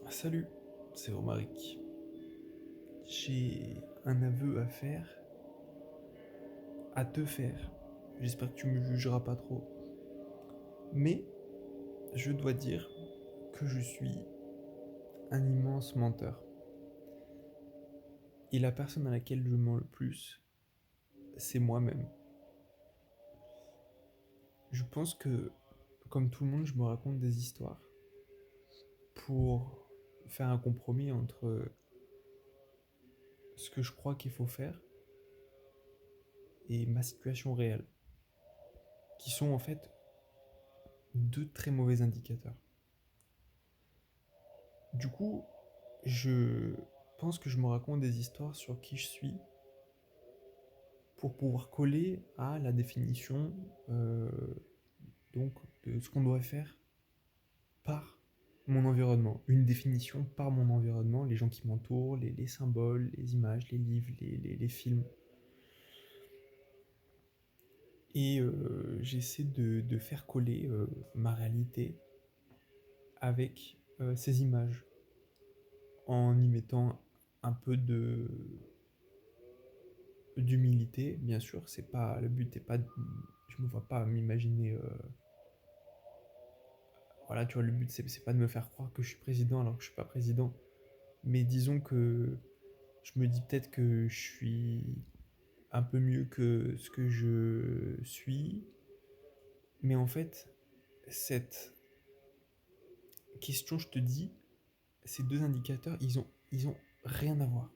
Salut, c'est Romaric. J'ai un aveu à faire, à te faire. J'espère que tu me jugeras pas trop. Mais je dois dire que je suis un immense menteur. Et la personne à laquelle je mens le plus, c'est moi-même. Je pense que, comme tout le monde, je me raconte des histoires pour faire un compromis entre ce que je crois qu'il faut faire et ma situation réelle, qui sont en fait deux très mauvais indicateurs. Du coup, je pense que je me raconte des histoires sur qui je suis pour pouvoir coller à la définition euh, donc de ce qu'on doit faire par mon environnement. Une définition par mon environnement, les gens qui m'entourent, les symboles, les images, les livres, les films. Et j'essaie de faire coller ma réalité avec ces images en y mettant un peu d'humilité, bien sûr. C'est pas le but, est pas, je me vois pas m'imaginer. Voilà, tu vois, le but c'est pas de me faire croire que je suis président alors que je suis pas président. Mais disons que je me dis peut-être que je suis un peu mieux que ce que je suis. Mais en fait, cette question, je te dis, ces deux indicateurs, ils ont rien à voir.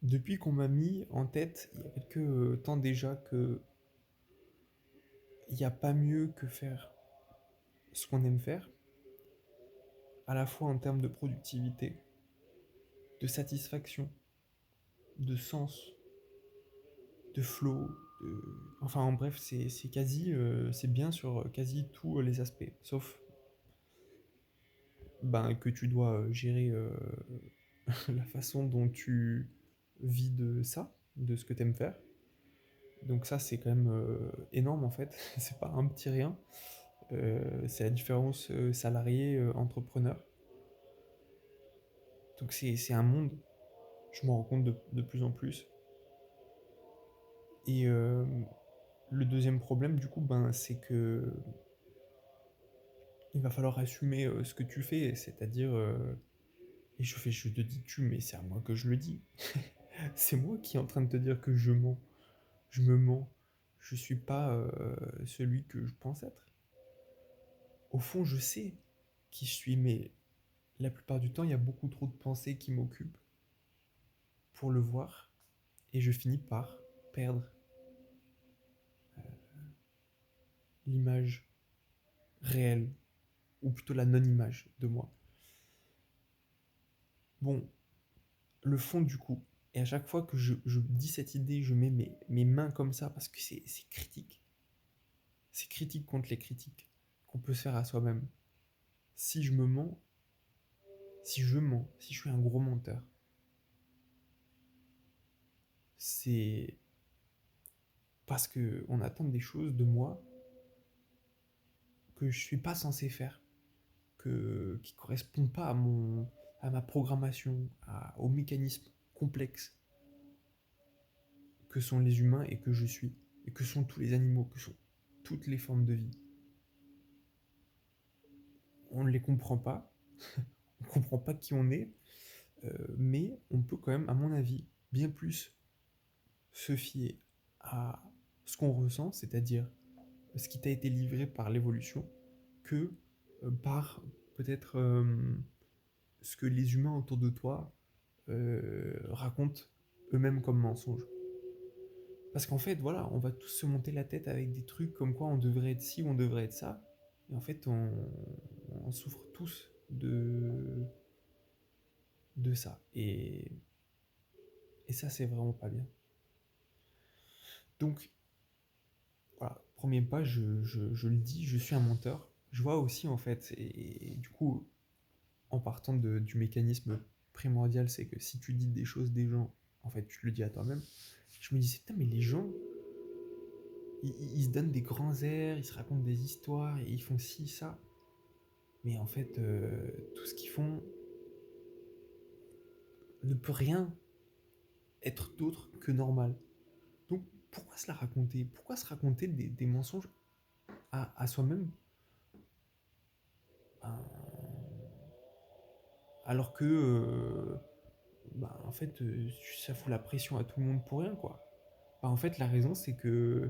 Depuis qu'on m'a mis en tête, il y a quelques temps déjà, que il n'y a pas mieux que faire ce qu'on aime faire, à la fois en termes de productivité, de satisfaction, de sens, de flow, enfin en bref, c'est quasi, c'est bien sur quasi tous les aspects, sauf ben, que tu dois gérer la façon dont tu vis de ça, de ce que tu aimes faire. Donc ça, c'est quand même énorme en fait, c'est pas un petit rien. C'est la différence salarié-entrepreneur. Donc c'est un monde, je m'en rends compte de plus en plus. Et le deuxième problème, du coup, ben, c'est que il va falloir assumer ce que tu fais, c'est-à-dire, et je te dis tu, mais c'est à moi que je le dis. C'est moi qui est en train de te dire que je mens. Je me mens. Je suis pas celui que je pense être. Au fond, je sais qui je suis, mais la plupart du temps, il y a beaucoup trop de pensées qui m'occupent pour le voir, et je finis par perdre l'image réelle, ou plutôt la non-image de moi. Bon, le fond du coup, et à chaque fois que je dis cette idée, je mets mes mains comme ça, parce que c'est critique. C'est critique contre les critiques qu'on peut se faire à soi-même. Si je me mens, si je mens, si je suis un gros menteur, c'est parce que on attend des choses de moi que je suis pas censé faire, qui correspondent pas à ma programmation, aux mécanismes complexes que sont les humains et que je suis, et que sont tous les animaux, que sont toutes les formes de vie. On ne les comprend pas, on ne comprend pas qui on est, mais on peut quand même, à mon avis, bien plus se fier à ce qu'on ressent, c'est-à-dire ce qui t'a été livré par l'évolution, que par peut-être ce que les humains autour de toi racontent eux-mêmes comme mensonges. Parce qu'en fait, voilà, on va tous se monter la tête avec des trucs comme quoi on devrait être ci ou on devrait être ça. Et en fait, on souffre tous de ça. Et ça, c'est vraiment pas bien. Donc, voilà, premier pas, je le dis, je suis un menteur. Je vois aussi, en fait, et du coup, en partant du mécanisme primordial, c'est que si tu dis des choses des gens, en fait, tu le dis à toi-même. Je me disais, putain, mais les gens, ils se donnent des grands airs, ils se racontent des histoires, et ils font ci, ça. Mais en fait, tout ce qu'ils font, ne peut rien être d'autre que normal. Donc pourquoi se la raconter? Pourquoi se raconter des mensonges à soi-même, ben, alors que en fait ça fout la pression à tout le monde pour rien quoi. En fait la raison c'est que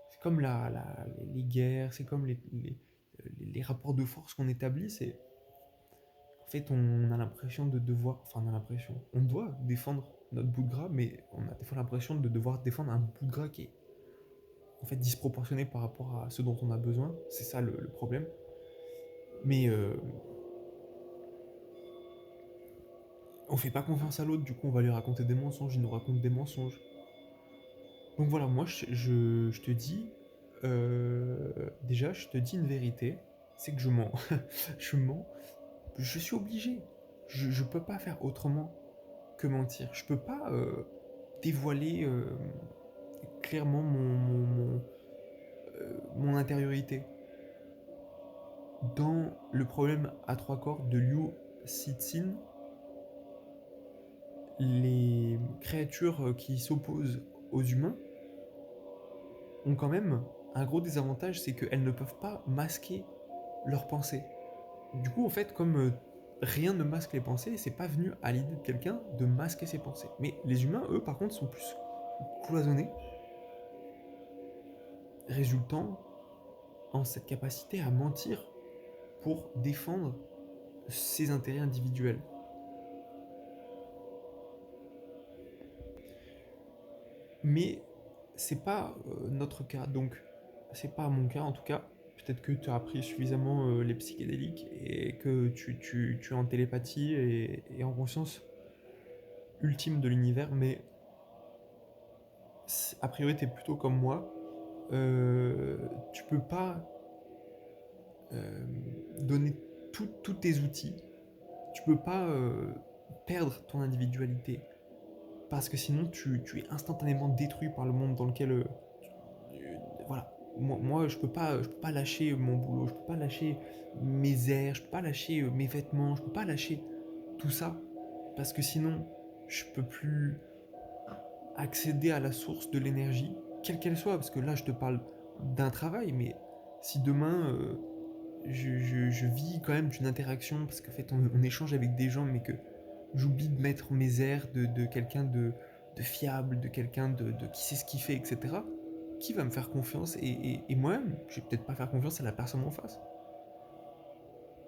c'est comme les guerres, c'est comme les rapports de force qu'on établit, c'est en fait on a l'impression de devoir, enfin on a l'impression, on doit défendre notre bout de gras, mais on a des fois l'impression de devoir défendre un bout de gras qui est en fait disproportionné par rapport à ce dont on a besoin, c'est ça le problème. Mais on fait pas confiance à l'autre, du coup on va lui raconter des mensonges, il nous raconte des mensonges. Donc voilà, moi je te dis, déjà je te dis une vérité, c'est que je mens. Je mens, je suis obligé. Je peux pas faire autrement que mentir. Je peux pas dévoiler clairement mon intériorité. Dans le problème à trois corps de Liu Cixin, les créatures qui s'opposent aux humains ont quand même un gros désavantage, c'est qu'elles ne peuvent pas masquer leurs pensées. Du coup, en fait, comme rien ne masque les pensées, c'est pas venu à l'idée de quelqu'un de masquer ses pensées. Mais les humains, eux, par contre, sont plus cloisonnés, résultant en cette capacité à mentir pour défendre ses intérêts individuels. Mais c'est pas notre cas, donc c'est pas mon cas en tout cas. Peut-être que tu as appris suffisamment les psychédéliques et que tu es en télépathie et en conscience ultime de l'univers, mais a priori tu es plutôt comme moi. Tu peux pas euh, donner tous tes outils, tu peux pas perdre ton individualité parce que sinon tu es instantanément détruit par le monde dans lequel voilà. Moi je peux pas lâcher mon boulot, je peux pas lâcher mes airs, je peux pas lâcher mes vêtements, je peux pas lâcher tout ça parce que sinon je peux plus accéder à la source de l'énergie, quelle qu'elle soit, parce que là je te parle d'un travail, mais si demain je vis quand même d'une interaction, parce qu'en fait on échange avec des gens, mais que j'oublie de mettre mes airs de quelqu'un de fiable, de quelqu'un de qui sait ce qu'il fait, etc., qui va me faire confiance et moi-même, je vais peut-être pas faire confiance à la personne en face.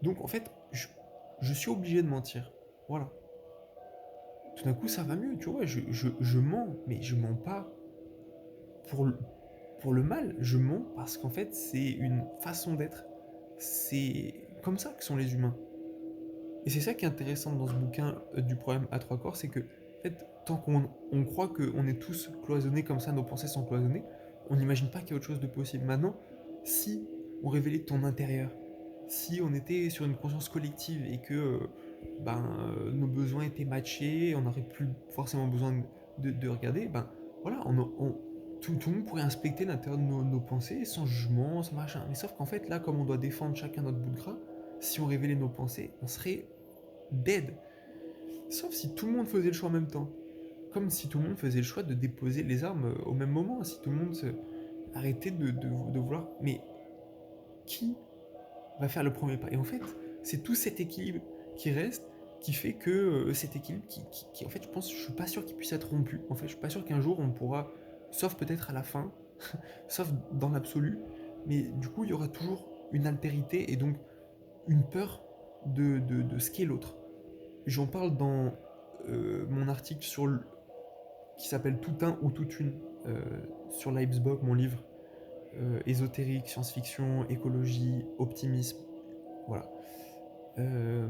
Donc en fait, je suis obligé de mentir. Voilà. Tout d'un coup, ça va mieux, tu vois. Je mens, mais je mens pas pour pour le mal. Je mens parce qu'en fait, c'est une façon d'être. C'est comme ça que sont les humains. Et c'est ça qui est intéressant dans ce bouquin du problème à trois corps, c'est que en fait, tant qu'on croit qu'on est tous cloisonnés comme ça, nos pensées sont cloisonnées, on n'imagine pas qu'il y a autre chose de possible. Maintenant, si on révélait ton intérieur, si on était sur une conscience collective et que nos besoins étaient matchés, on n'aurait plus forcément besoin de regarder, voilà, tout le monde pourrait inspecter l'intérieur de nos pensées sans jugement, sans machin. Mais sauf qu'en fait, là, comme on doit défendre chacun notre bout de gras, si on révélait nos pensées, on serait dead. Sauf si tout le monde faisait le choix en même temps. Comme si tout le monde faisait le choix de déposer les armes au même moment. Si tout le monde arrêtait de vouloir. Mais qui va faire le premier pas? Et en fait, c'est tout cet équilibre qui reste qui fait que cet équilibre en fait, je suis pas sûr qu'il puisse être rompu. En fait, je suis pas sûr qu'un jour on pourra, sauf peut-être à la fin, sauf dans l'absolu, mais du coup, il y aura toujours une altérité et donc une peur de ce qu'est l'autre. J'en parle dans mon article qui s'appelle Tout un ou toute une sur Leibsbock, mon livre ésotérique, science-fiction, écologie, optimisme. Voilà. Euh,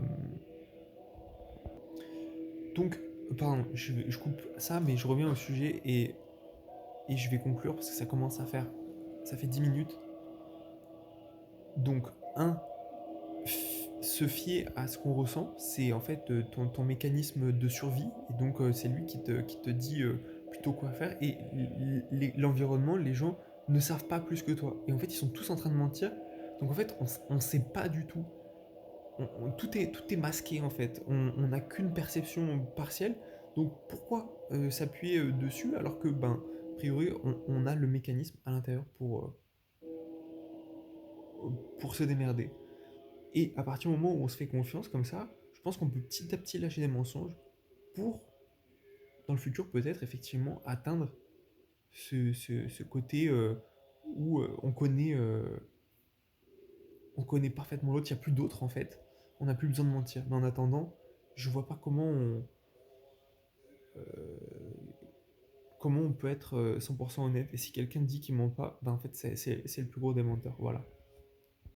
donc, pardon, je coupe ça, mais je reviens au sujet et je vais conclure parce que ça commence à faire. Ça fait 10 minutes. Donc, un, se fier à ce qu'on ressent, c'est en fait ton mécanisme de survie, et donc c'est lui qui te dit plutôt quoi faire, et l'environnement, les gens ne savent pas plus que toi, et en fait ils sont tous en train de mentir, donc en fait on ne sait pas du tout tout est masqué en fait. On n'a qu'une perception partielle. Donc pourquoi s'appuyer dessus alors que, ben, a priori, on a le mécanisme à l'intérieur pour se démerder. Et à partir du moment où on se fait confiance comme ça, je pense qu'on peut petit à petit lâcher des mensonges pour, dans le futur, peut-être effectivement atteindre ce côté où on connaît parfaitement l'autre, il n'y a plus d'autre en fait. On n'a plus besoin de mentir. Mais en attendant, je vois pas comment on peut être 100% honnête. Et si quelqu'un dit qu'il ment pas, ben en fait c'est le plus gros des menteurs. Voilà.